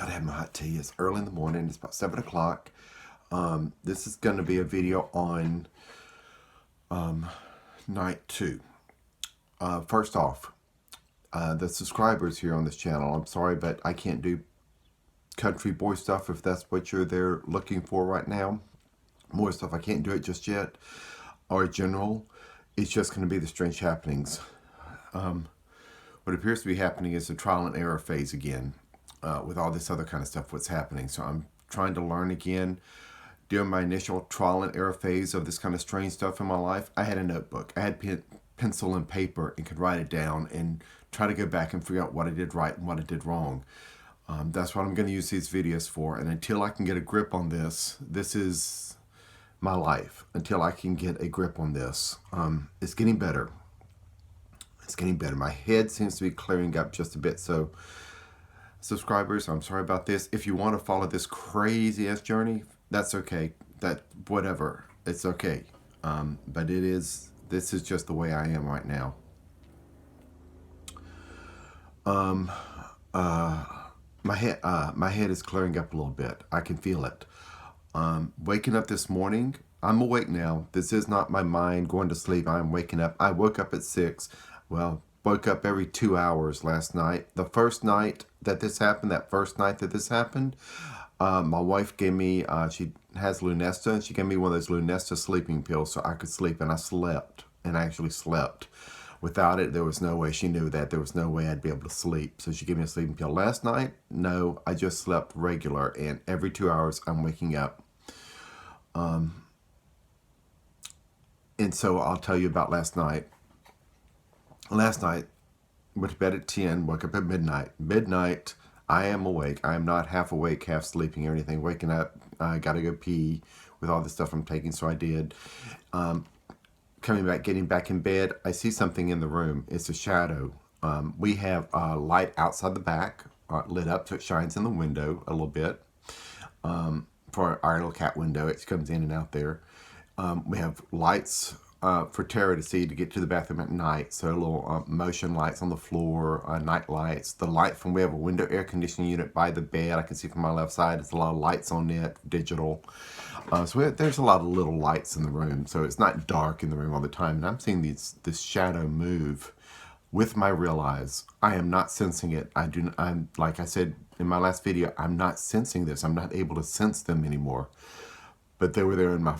Gotta have my hot tea. It's early in the morning. It's about 7 o'clock. This is going to be a video on night 2. First off, the subscribers here on this channel, I'm sorry, but I can't do country boy stuff if that's what you're there looking for right now. More stuff, I can't do it just yet. Or general, it's just going to be the strange happenings. What appears to be happening is the trial and error phase again. With all this other kind of stuff, what's happening. So I'm trying to learn again. During my initial trial and error phase of this kind of strange stuff in my life, I had a notebook. I had pencil and paper and could write it down and try to go back and figure out what I did right and what I did wrong. That's what I'm going to use these videos for. And until I can get a grip on this, this is my life. Until I can get a grip on this. It's getting better. It's getting better. My head seems to be clearing up just a bit. So subscribers, I'm sorry about this. If you want to follow this crazy ass journey, that's okay. That whatever, it's okay. But this is just the way I am right now. My head is clearing up a little bit. I can feel it. Waking up this morning, I'm awake now. This is not my mind going to sleep. I'm waking up. I woke up at 6. Well, woke up every 2 hours last night. The first night that this happened, my wife gave me, she has Lunesta, and she gave me one of those Lunesta sleeping pills so I could sleep, and I slept, and I actually slept. Without it, there was no way. She knew that there was no way I'd be able to sleep, so she gave me a sleeping pill. Last night, no, I just slept regular, and every 2 hours I'm waking up. And so I'll tell you about last night. Last night, went to bed at 10, woke up at midnight. Midnight, I am awake. I am not half awake, half sleeping or anything. Waking up, I got to go pee with all the stuff I'm taking, so I did. Coming back, getting back in bed, I see something in the room. It's a shadow. We have a light outside the back, lit up so it shines in the window a little bit. For our little cat window, it comes in and out there. We have lights for Tara to see to get to the bathroom at night. So little motion lights on the floor, night lights. The light from, we have a window air conditioning unit by the bed. I can see from my left side, there's a lot of lights on it, digital. There's a lot of little lights in the room. So it's not dark in the room all the time. And I'm seeing this shadow move with my real eyes. I am not sensing it. I'm like I said in my last video, I'm not sensing this. I'm not able to sense them anymore. But they were there in my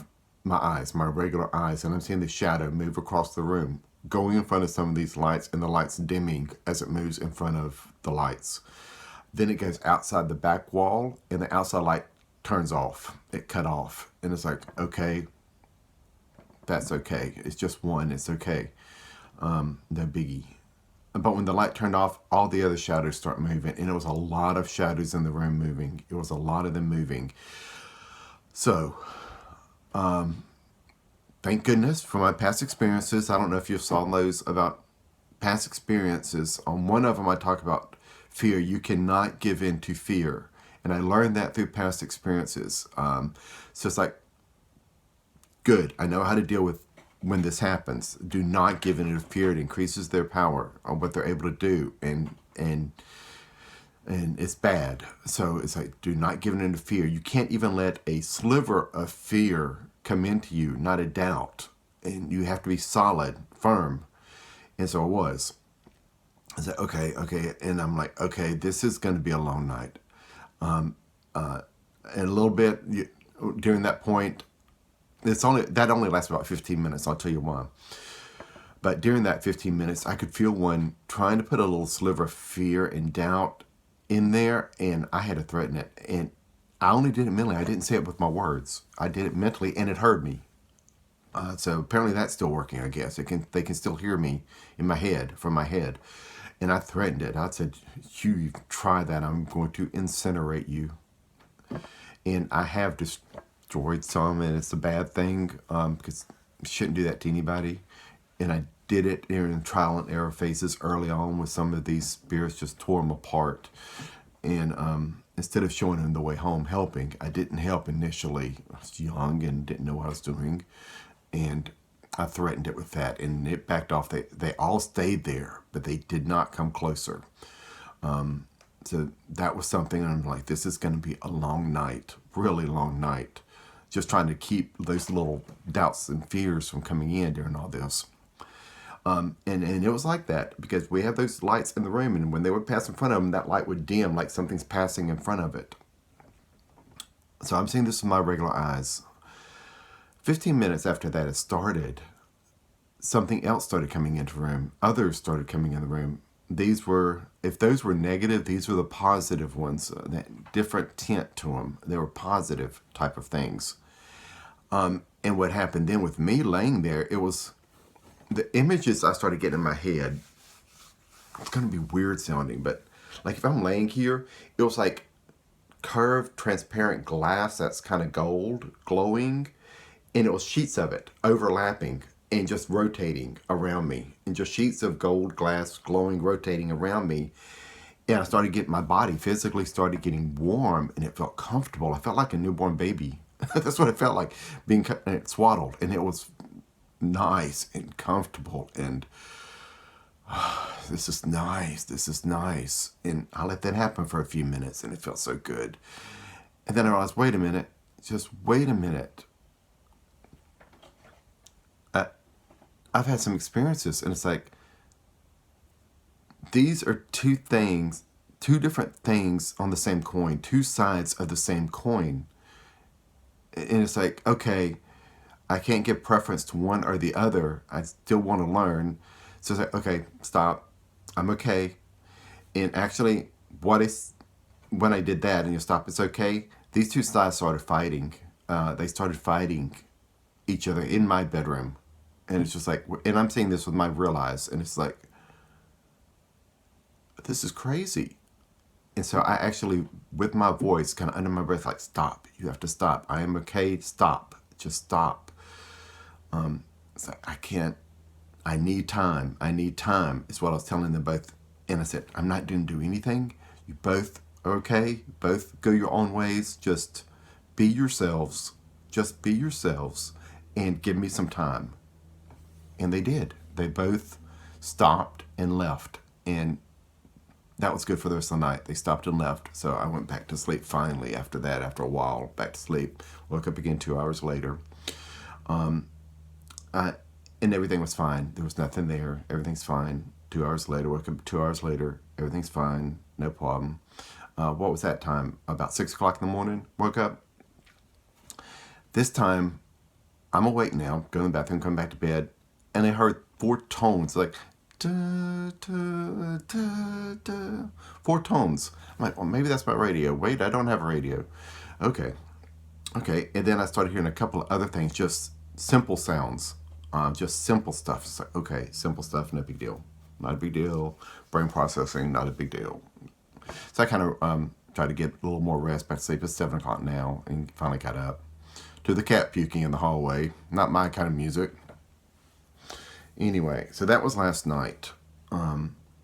eyes, my regular eyes, and I'm seeing the shadow move across the room, going in front of some of these lights, and the lights dimming as it moves in front of the lights. Then it goes outside the back wall, and the outside light turns off. It cut off, and it's like, okay, that's okay. It's just one. It's okay. No biggie. But when the light turned off, all the other shadows start moving, and it was a lot of shadows in the room moving. It was a lot of them moving. So, thank goodness for my past experiences. I don't know if you saw those about past experiences. On one of them, I talk about fear. You cannot give in to fear. And I learned that through past experiences. So it's like, good. I know how to deal with when this happens. Do not give in to fear. It increases their power on what they're able to do. And it's bad. So it's like, do not give in to fear. You can't even let a sliver of fear come into you, not a doubt. And you have to be solid, firm. And so I was. I said, okay. And I'm like, okay, this is going to be a long night. And a little bit during that point, that only lasts about 15 minutes. I'll tell you why. But during that 15 minutes, I could feel one trying to put a little sliver of fear and doubt in there, and I had to threaten it. And I only did it mentally. I didn't say it with my words. I did it mentally, and it hurt me. So apparently that's still working, I guess. They can still hear me in my head, from my head. And I threatened it. I said, you try that, I'm going to incinerate you. And I have destroyed some, and it's a bad thing, because you shouldn't do that to anybody. And I did it in trial and error phases early on with some of these spirits, just tore them apart. And instead of showing them the way home, helping, I didn't help initially. I was young and didn't know what I was doing. And I threatened it with that, and it backed off. They all stayed there, but they did not come closer. So that was something, and I'm like, this is going to be a long night, really long night. Just trying to keep those little doubts and fears from coming in during all this. And it was like that because we have those lights in the room, and when they would pass in front of them, that light would dim like something's passing in front of it. So I'm seeing this with my regular eyes. 15 minutes after that had started, something else started coming into the room. Others started coming in the room. These were, if those were negative, these were the positive ones. That different tint to them. They were positive type of things. And what happened then with me laying there, it was the images I started getting in my head. It's going to be weird sounding, but like if I'm laying here, it was like curved, transparent glass that's kind of gold, glowing, and it was sheets of it overlapping and just rotating around me, and just sheets of gold glass glowing, rotating around me. And I started getting, my body physically started getting warm, and it felt comfortable. I felt like a newborn baby. That's what it felt like, being swaddled, and it was nice and comfortable, and this is nice, this is nice. And I let that happen for a few minutes, and it felt so good. And then I realized, wait a minute, just wait a minute. I've had some experiences, and it's like, these are two things, two different things on the same coin, two sides of the same coin. And it's like, okay, I can't give preference to one or the other. I still want to learn. So it's like, okay, stop. I'm okay. And actually, when I did that and you stop, it's okay, these two sides started fighting. They started fighting each other in my bedroom. And it's just like, and I'm seeing this with my real eyes, and it's like, this is crazy. And so I actually, with my voice, kind of under my breath, like, stop. You have to stop. I am okay. Stop. Just stop. It's like, I can't. I need time. I need time, is what I was telling them both. And I said, I'm not going to do anything. You both are okay. Both go your own ways. Just be yourselves. Just be yourselves and give me some time. And they did. They both stopped and left. And that was good for the rest of the night. They stopped and left. So I went back to sleep finally after that, after a while, back to sleep. Woke up again 2 hours later. And everything was fine. There was nothing there. Everything's fine. 2 hours later, woke up 2 hours later. Everything's fine. No problem. What was that time? About 6 o'clock in the morning, woke up. This time, I'm awake now, go in the bathroom, come back to bed, and I heard 4 tones, like, da, da, da, da. 4 tones. I'm like, well, maybe that's my radio. Wait, I don't have a radio. Okay. And then I started hearing a couple of other things, just simple sounds, just simple stuff. It's like, okay, simple stuff, no big deal. Not a big deal. Brain processing, not a big deal. So I kind of tried to get a little more rest, back to sleep. It's 7 o'clock now, and finally got up to the cat puking in the hallway. Not my kind of music. Anyway, so that was last night.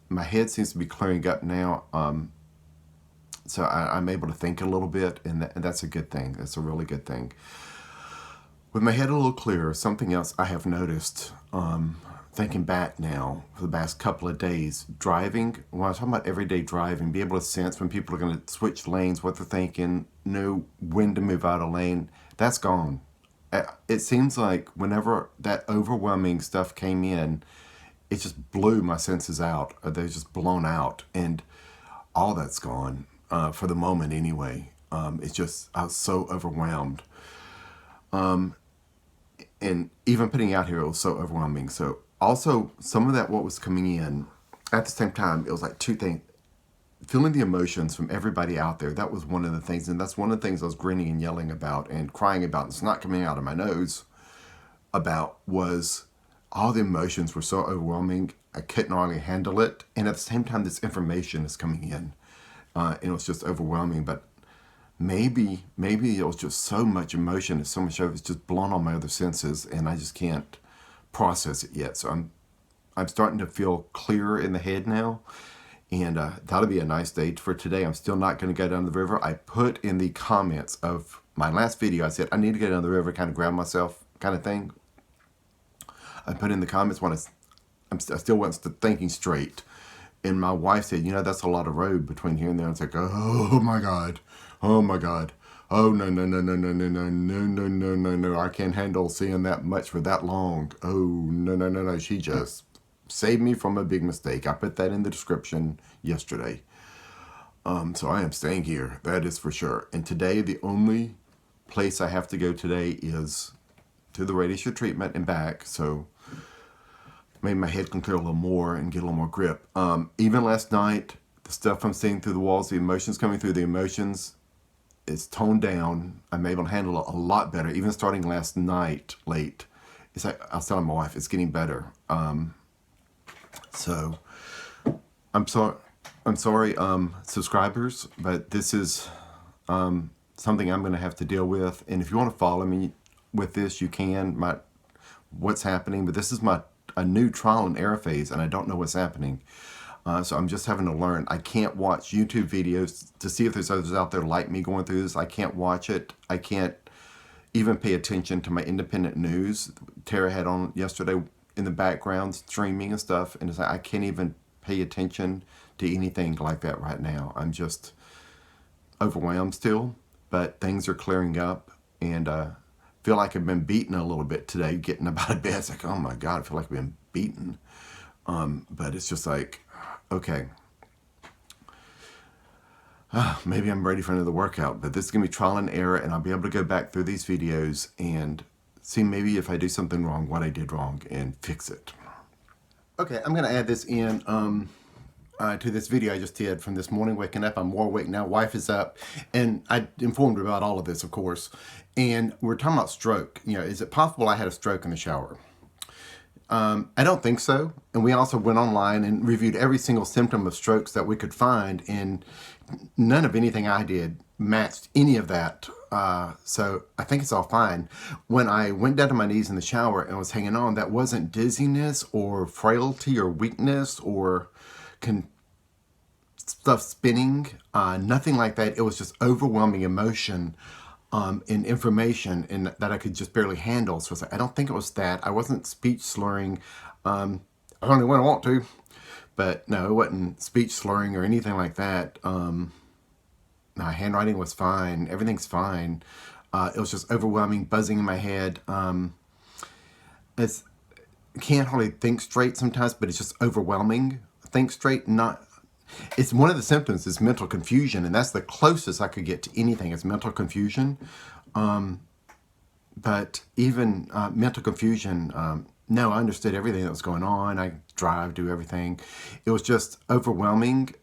My head seems to be clearing up now. So I'm able to think a little bit, and that's a good thing. That's a really good thing. With my head a little clearer, something else I have noticed, thinking back now for the past couple of days, driving, when I was talking about everyday driving, be able to sense when people are going to switch lanes, what they're thinking, know when to move out of lane, that's gone. It seems like whenever that overwhelming stuff came in, it just blew my senses out. They're just blown out, and all that's gone, for the moment anyway. It's just, I was so overwhelmed. And even putting out here, it was so overwhelming. So also, some of that, what was coming in, at the same time, it was like 2 things. Feeling the emotions from everybody out there, that was one of the things. And that's one of the things I was grinning and yelling about and crying about. And it's not coming out of my nose about, was all the emotions were so overwhelming. I couldn't hardly handle it. And at the same time, this information is coming in. And it was just overwhelming. But maybe it was just so much emotion and so much of it's just blown on my other senses, and I just can't process it yet. So I'm starting to feel clearer in the head now, and that'll be a nice day for today. I'm still not going to go down to the river. I put in the comments of my last video, I said I need to go down to the river, kind of grab myself, kind of thing. I put in the comments when I still wasn't thinking straight, And my wife said, you know, that's a lot of road between here and there. It's like, oh my God. Oh my God. Oh no, no, no, no, no, no, no, no, no, no, no, no. I can't handle seeing that much for that long. Oh no, no, no, no. She just saved me from a big mistake. I put that in the description yesterday. So I am staying here. That is for sure. And today, the only place I have to go today is to the radiation treatment and back. So maybe my head can clear a little more and get a little more grip. Even last night, the stuff I'm seeing through the walls, the emotions coming through, the emotions, it's toned down. I'm able to handle it a lot better. Even starting last night late, it's like I was telling my wife, it's getting better. So I'm sorry. I'm sorry, subscribers, but this is something I'm going to have to deal with. And if you want to follow me with this, you can. What's happening, but this is a new trial and error phase, and I don't know what's happening. So I'm just having to learn. I can't watch YouTube videos to see if there's others out there like me going through this. I can't watch it. I can't even pay attention to my independent news. Tara had on yesterday in the background streaming and stuff, and it's like I can't even pay attention to anything like that right now. I'm just overwhelmed still, but things are clearing up, and feel like I've been beaten a little bit today getting out of bed. It's like, oh my God, I feel like I've been beaten. But it's just like, okay, maybe I'm ready for another workout, but this is gonna be trial and error, and I'll be able to go back through these videos and see maybe if I do something wrong, what I did wrong, and fix it. Okay, I'm gonna add this in to this video I just did from this morning, waking up. I'm more awake now. Wife is up, and I informed her about all of this, of course. And we're talking about stroke. You know, is it possible I had a stroke in the shower? I don't think so. And we also went online and reviewed every single symptom of strokes that we could find, and none of anything I did matched any of that. So I think it's all fine. When I went down to my knees in the shower and was hanging on, that wasn't dizziness or frailty or weakness or stuff spinning, nothing like that. It was just overwhelming emotion and information and that I could just barely handle. So it's like, I don't think it was that. I wasn't speech slurring. Only when I want to, but no, it wasn't speech slurring or anything like that. My handwriting was fine. Everything's fine. It was just overwhelming, buzzing in my head. It's can't hardly think straight sometimes, but it's just overwhelming. Think straight, it's one of the symptoms is mental confusion, and that's the closest I could get to anything is mental confusion. But even mental confusion, no, I understood everything that was going on. I drive, do everything. It was just overwhelming,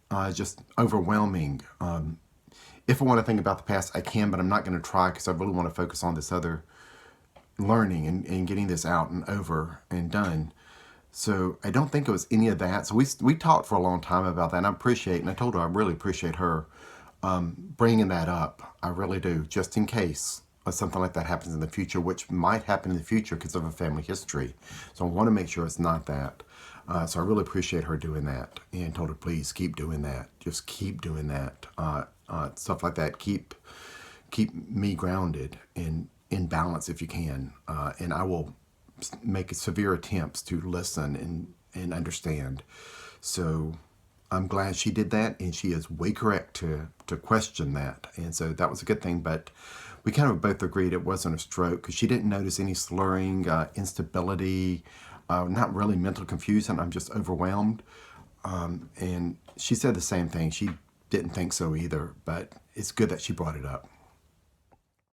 If I want to think about the past, I can, but I'm not going to try because I really want to focus on this other learning and getting this out and over and done. So I don't think it was any of that. So we talked for a long time about that, and I told her I really appreciate her bringing that up. I really do, just in case something like that happens in the future, which might happen in the future because of a family history. So I want to make sure it's not that. So I really appreciate her doing that, and told her, please keep doing that. Just keep doing that. Stuff like that. Keep me grounded and in balance if you can. And I will make severe attempts to listen and understand. So I'm glad she did that, and she is way correct to question that. And so that was a good thing, but we kind of both agreed it wasn't a stroke because she didn't notice any slurring, instability, not really mental confusion. I'm just overwhelmed. And she said the same thing. She didn't think so either, but it's good that she brought it up.